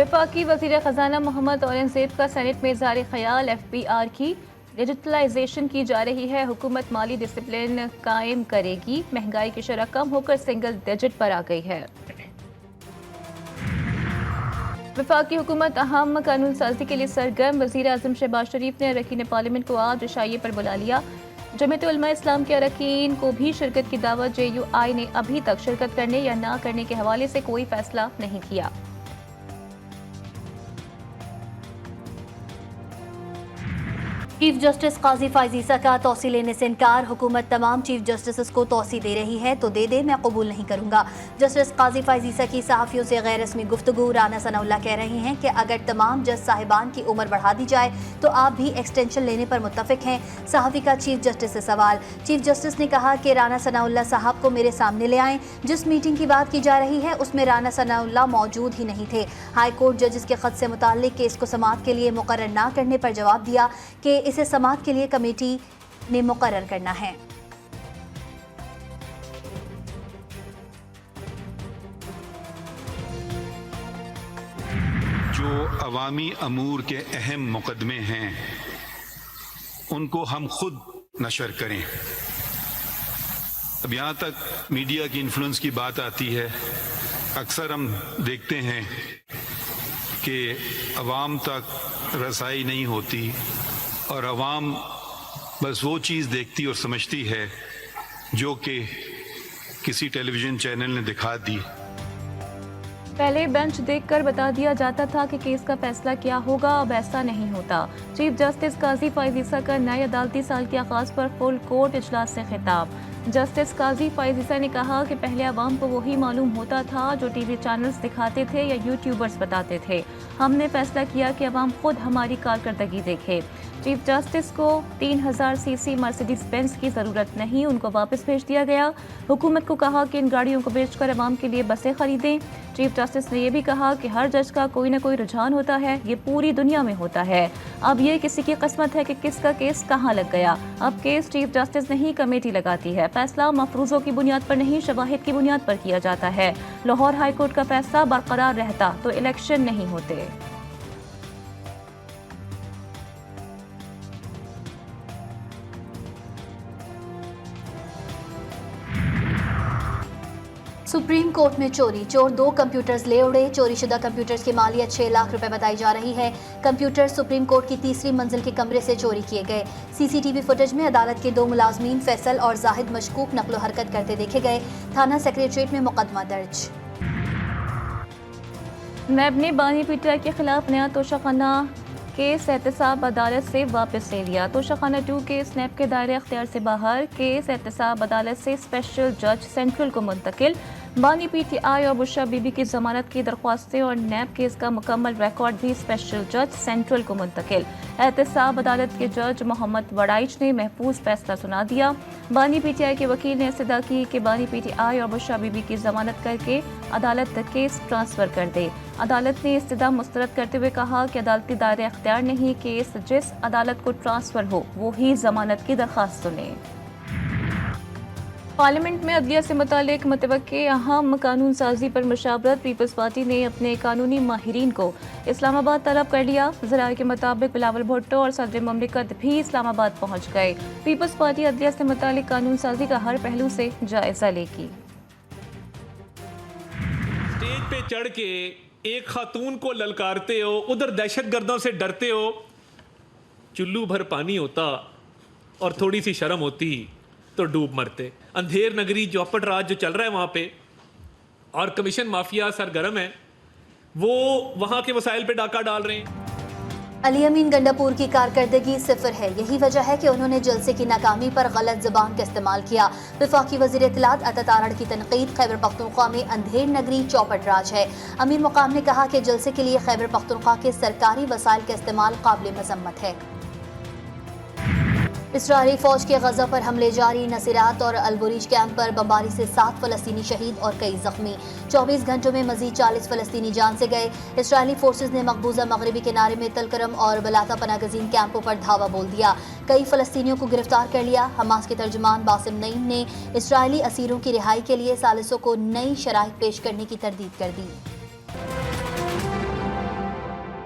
वफाकी वज़ीर ख़ज़ाना मोहम्मद औरंगज़ेब का सेनेट में इज़हार ख़याल FBR की डिजिटलाइजेशन की जा रही है, हुकूमत माली डिसिप्लिन कायम करेगी, महंगाई की शरह कम होकर सिंगल डिजिट पर आ गई है। वफाकी हुकूमत अहम कानून साजी के लिए सरगर्म, वज़ीर आज़म शहबाज शरीफ ने अरकान पार्लियामेंट को आज इशाइये पर बुला लिया। जमीयत उलमा इस्लाम के अरकान को भी शिरकत की दावत, JUI ने अभी तक शिरकत करने या ना करने के हवाले से कोई फैसला नहीं किया। चीफ जस्टिस काजी फायज ईसा का तौसी लेने से इनकार, हुकूमत तमाम चीफ जस्टिस को तौसी दे रही है तो दे, मैं कबूल नहीं करूंगा। जस्टिस काजी फायज ईसा की सहाफ़ियों से गैर रस्मी गुफ्तगू। राना सनाउल्लाह कह रही हैं कि अगर तमाम जज साहिबान की उम्र बढ़ा दी जाए तो आप भी एक्सटेंशन लेने पर मुत्तफिक हैं। सहाफ़ी का चीफ जस्टिस से सवाल। चीफ जस्टिस ने कहा कि राना सनाउल्लाह साहब को मेरे सामने ले आएं। जिस मीटिंग की बात की जा रही है उसमें राना सनाउल्लाह मौजूद ही नहीं थे। हाई कोर्ट जजेस के खत से मुताल्लिक केस को समाअत के लिए मुकर्रर ना करने पर जवाब दिया कि इसे समाअत के लिए कमेटी ने मुकर्रर करना है। जो अवामी अमूर के अहम मुकदमे हैं उनको हम खुद नशर करें। अब यहाँ तक मीडिया की इन्फ्लुएंस की बात आती है, अक्सर हम देखते हैं कि अवाम तक रसाई नहीं होती और अवाम बस वो चीज़ देखती और समझती है जो कि किसी टेलीविज़न चैनल ने दिखा दी। पहले बेंच देखकर बता दिया जाता था कि केस का फैसला क्या होगा, अब ऐसा नहीं होता। चीफ जस्टिस काजी फायज ईसा का नए अदालती साल के आगाज पर फुल कोर्ट इजलास से खिताब। जस्टिस काजी फायज ईसा ने कहा कि पहले अवाम को वही मालूम होता था जो टीवी चैनल्स दिखाते थे या यूट्यूबर्स बताते थे। हमने फैसला किया कि अवाम खुद हमारी कारकर्दगी देखे। चीफ जस्टिस को 3000 सीसी मर्सिडीज बेंज की ज़रूरत नहीं, उनको वापस भेज दिया गया। हुकूमत को कहा कि इन गाड़ियों को बेचकर अवाम के लिए बसें खरीदें। चीफ जस्टिस ने यह भी कहा कि हर जज का कोई ना कोई रुझान होता है, ये पूरी दुनिया में होता है। अब ये किसी की किस्मत है कि किसका केस कहाँ लग गया। अब केस चीफ जस्टिस नहीं कमेटी लगाती है। फैसला मफरूज़ों की बुनियाद पर नहीं, शवाहिद की बुनियाद पर किया जाता है। लाहौर हाई कोर्ट का फैसला बरकरार रहता तो इलेक्शन नहीं होते। सुप्रीम कोर्ट में चोरी, चोर 2 कंप्यूटर्स ले उड़े। चोरी शुदा कंप्यूटर्स की मालियत 6 लाख रुपए बताई जा रही है। कंप्यूटर सुप्रीम कोर्ट की तीसरी मंजिल के कमरे से चोरी किए गए। CCTV फुटेज में अदालत के 2 मुलाजमीन फैसल और जाहिद मशकूक नकलो हरकत करते देखे गए। थाना सेक्रेटरीट में मुकदमा दर्ज। नैब ने बानी पीटीआई के खिलाफ नया तोशाखाना केस एहतसाब अदालत से वापस ले लिया। तोशाखाना 2 केस नैब के दायरे अख्तियार से बाहर। केस एहतसाब अदालत से स्पेशल जज सेंट्रल को मुंतकिल। बानी PTI और बुशरा बीबी की जमानत की दरख्वास्तें और नैब केस का मुकम्मल रिकॉर्ड भी स्पेशल जज सेंट्रल को मुंतकिल। एहतसाब अदालत के जज मोहम्मद वड़ाइच ने महफूज फैसला सुना दिया। बानी PTI के वकील ने इस्तदा की कि बानी PTI और बुशरा बीबी की जमानत करके अदालत केस ट्रांसफ़र कर दे। अदालत ने इस्तदा मुस्तरद करते हुए कहा कि अदालती दायरे अख्तियार नहीं, केस जिस अदालत को ट्रांसफ़र हो वो ही जमानत की दरख्वास्त सुने। पार्लियामेंट में अदलिया से मुतालिक मुतवक्के अहम कानून साजी पर मुशावरत। पीपल्स पार्टी ने अपने कानूनी माहिरीन को इस्लामाबाद तलब कर लिया। ज़राए के मुताबिक बिलावल भुट्टो और सदर ममलिकत भी इस्लामाबाद पहुँच गए। पीपल्स पार्टी अदलिया से मुतालिक कानून साजी का हर पहलू से जायजा लेगी। स्टेज पे चढ़ के एक खातून को ललकारते हो, उधर दहशतगर्दों से डरते हो। चुल्लू भर पानी होता और थोड़ी सी शर्म होती तो डूब मरते। अंधेर नगरी चौपट राज जो चल रहा है वहाँ पे, और कमीशन माफिया सरगर्म है, वो वहाँ के वसाइल पे डाका डाल रहे हैं। अली अमीन गंडापुर की कारकर्दगी सिफर है। यही वजह है कि उन्होंने जलसे की नाकामी पर गलत ज़बान का इस्तेमाल किया। वफाकी वज़ीर इत्तलात अता तारड़ की तनकीद, खैबर पख्तूनख्वा में अंधेर नगरी चौपट राज है। अमीर मुकाम ने कहा कि जलसे के लिए खैबर पख्तूनख्वा के सरकारी वसाइल का इस्तेमाल काबिल मजम्मत है। इसराइली फौज के गजा पर हमले जारी। नसीरात और अलबुरीज कैंप पर बमबारी से 7 फलस्तीनी शहीद और कई जख्मी। 24 घंटों में मजीद 40 फलस्तीनी जान से गए। इसराइली फोर्सेज ने मकबूजा मगरबी किनारे में तलकरम और बलाता पनागजीन कैंपों पर धावा बोल दिया। कई फलस्तीनियों को गिरफ्तार कर लिया। हमास के तर्जुमान बासिम नईम ने इसराइली असीरों की रिहाई के लिए सालिसों को नई शराइत पेश करने की तरदीद कर दी।